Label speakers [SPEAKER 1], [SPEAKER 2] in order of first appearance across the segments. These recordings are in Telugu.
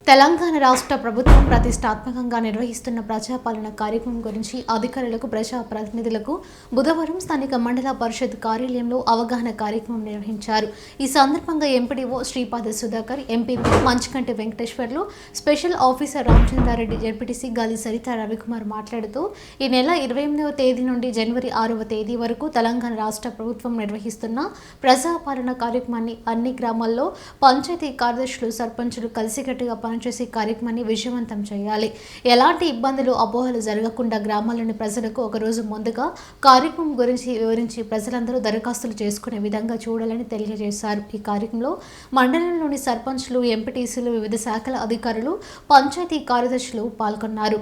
[SPEAKER 1] తెలంగాణ రాష్ట్ర ప్రభుత్వం ప్రతిష్టాత్మకంగా నిర్వహిస్తున్న ప్రజాపాలన కార్యక్రమం గురించి అధికారులకు ప్రజాప్రతినిధులకు బుధవారం స్థానిక మండల పరిషత్ కార్యాలయంలో అవగాహన కార్యక్రమం నిర్వహించారు. ఈ సందర్భంగా MPDO Sripada Sudhakar, MPP Manchikanti Venkateswarlu, special officer Ramachandra Reddy, ZPTC Gali Saritha Ravikumar మాట్లాడుతూ ఈ నెల 28వ తేదీ నుండి జనవరి 6వ తేదీ వరకు తెలంగాణ రాష్ట్ర ప్రభుత్వం నిర్వహిస్తున్న ప్రజాపాలన కార్యక్రమాన్ని అన్ని గ్రామాల్లో పంచాయతీ కార్యదర్శులు, సర్పంచులు కలిసికట్టుగా చేసే కార్యక్రమాన్ని విజయవంతం చేయాలి. ఎలాంటి ఇబ్బందులు, అపోహలు జరగకుండా గ్రామాల్లోని ప్రజలకు ఒకరోజు ముందుగా కార్యక్రమం గురించి వివరించి ప్రజలందరూ దరఖాస్తులు చేసుకునే విధంగా చూడాలని తెలియజేశారు. ఈ కార్యక్రమంలో మండలంలోని సర్పంచ్లు, ఎంపీటీసీలు, వివిధ శాఖల అధికారులు, పంచాయతీ కార్యదర్శులు పాల్గొన్నారు.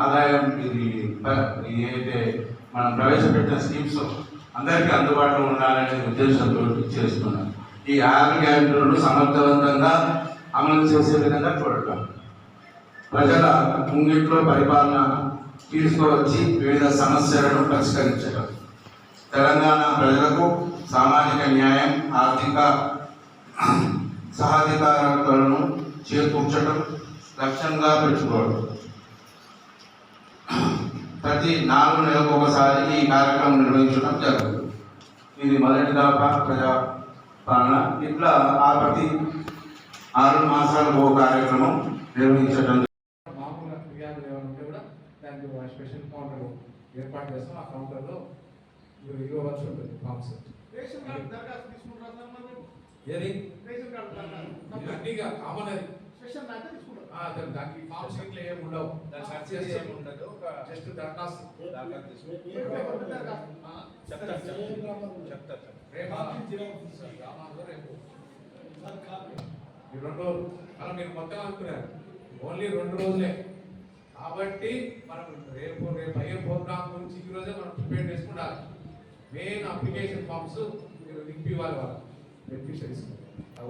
[SPEAKER 2] ఆదాయం ఇది ఏదైతే మనం ప్రవేశపెట్టిన స్కీమ్స్ అందరికీ అందుబాటులో ఉండాలనే ఉద్దేశంతో చేస్తున్నాం. ఈ 6 గ్యారెంటీలను సమర్థవంతంగా అమలు చేసే విధంగా చూడటం, ప్రజల ముంగిట్లో పరిపాలన తీసుకువచ్చి వివిధ సమస్యలను పరిష్కరించడం, తెలంగాణ ప్రజలకు సామాజిక న్యాయం, ఆర్థిక సహాధికారాలను చేకూర్చడం లక్ష్యంగా పెట్టుకోవడం. ప్రతి 4 నెలలకు ఒకసారి ఈ కార్యక్రమం నిర్వహించడం జరుగుతుంది. ఇది మొదటి దఫా ప్రజా పాలన. ఇట్లా ప్రతి 6 మాసాలకు ఒక కార్యక్రమం నిర్వహించడం.
[SPEAKER 3] మామూలుగా ఫిర్యాదులు ఏమైనా ఉంటే కూడా దానికి స్పెషల్ కౌంటర్ ఏర్పాటు చేస్తాం. ఆ కౌంటర్లో మీరు ఇవ్వవచ్చు ఉంటుంది ఫామ్స్. ఏది అన్నీగా కామన్ అది దానికి ఫామ్ షీట్లు ఏమి ఉండవు, జస్ట్ దరఖాస్తు రేపు 2 రోజులు అలా మీరు మొత్తం అనుకున్నారు. ఓన్లీ 2 రోజులే కాబట్టి మనం రేపు అయ్యే ప్రోగ్రామ్ గురించి ఈ రోజే మనం ప్రిపేర్ చేసుకుంటారు. మెయిన్ అప్లికేషన్ ఫామ్స్ మీరు నింపి వాళ్ళు బెనిఫిషరీస్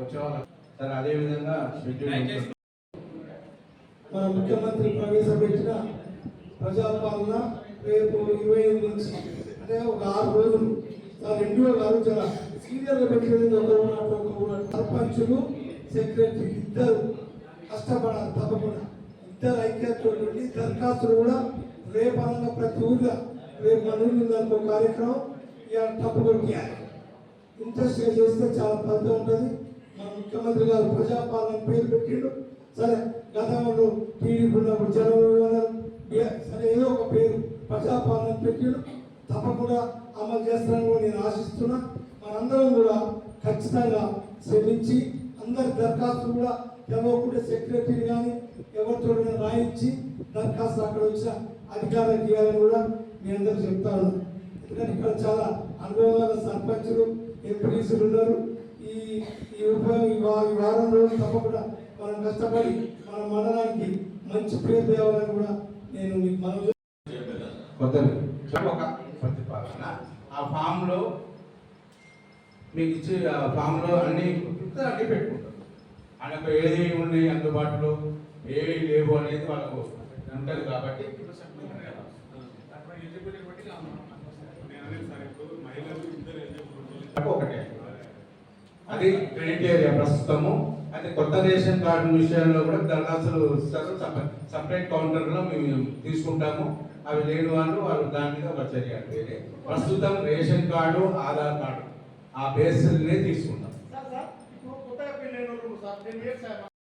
[SPEAKER 3] వచ్చేవాళ్ళు
[SPEAKER 2] సార్. అదేవిధంగా
[SPEAKER 4] మన ముఖ్యమంత్రి ప్రవేశపెట్టిన ప్రజాపాలన రేపు 28 నుంచి అంటే ఒక 6 రోజులు ఎండిఓ గారు చాలా సీనియర్గా పెట్టినది. ఒక సర్పంచులు, సెక్రటరీ ఇద్దరు కష్టపడాలి. తప్పకుండా ఇద్దరు ఐక్యతతో దరఖాస్తులు కూడా రేపు అనగా ప్రతి ఊరిగా రేపు మన ఊరి కార్యక్రమం ఇక తప్పకొట్టియాలి. ఇంట్రెస్ట్గా చేస్తే చాలా ఫలితం ఉంటుంది. మన ముఖ్యమంత్రి గారు ప్రజాపాలన పేరు పెట్టిండు. సరే, గతంలో టీడీపీ ఉన్నప్పుడు జనం సరే ఏదో ఒక పేరు ప్రజాపాలన పెట్టిండు. తప్పకుండా అమలు చేస్తానని నేను ఆశిస్తున్నా. మనందరం కూడా ఖచ్చితంగా శ్రమించి అందరి దరఖాస్తులు కూడా ఎవరు సెక్రటరీ కానీ ఎవరితో రాయించి దరఖాస్తు అక్కడ వచ్చిన అధికారులకు ఇవ్వాలని కూడా మీ అందరూ చెప్తాను. ఎందుకంటే ఇక్కడ చాలా అనుభవాల సర్పంచులు, ఎంపీటీసీలు ఉన్నారు. ఈ వారం రోజులు తప్పకుండా మనం కష్టపడి మన మండలానికి మంచి పేరు తేవాలని కూడా నేను మీకు మనం
[SPEAKER 2] ఒక ప్రతిపాదన ఆ ఫామ్లో మీకు ఇచ్చి ఆ ఫామ్లో అన్ని పెట్టుకుంటారు. ఆయనకు ఏది ఉన్నాయి అందుబాటులో, ఏవి లేవు అనేది వాళ్ళకు ఉంటుంది. కాబట్టి ఒకటే అది క్రెడిట్ ఏరియా ప్రస్తుతము. అయితే కొత్త రేషన్ కార్డు విషయంలో కూడా దరఖాస్తులు సపరేట్ కౌంటర్లో మేము తీసుకుంటాము. అవి లేని వాళ్ళు దాని మీద ఒక చర్య. వేరే ప్రస్తుతం రేషన్ కార్డు, ఆధార్ కార్డు ఆ బేస్నే తీసుకుంటాం.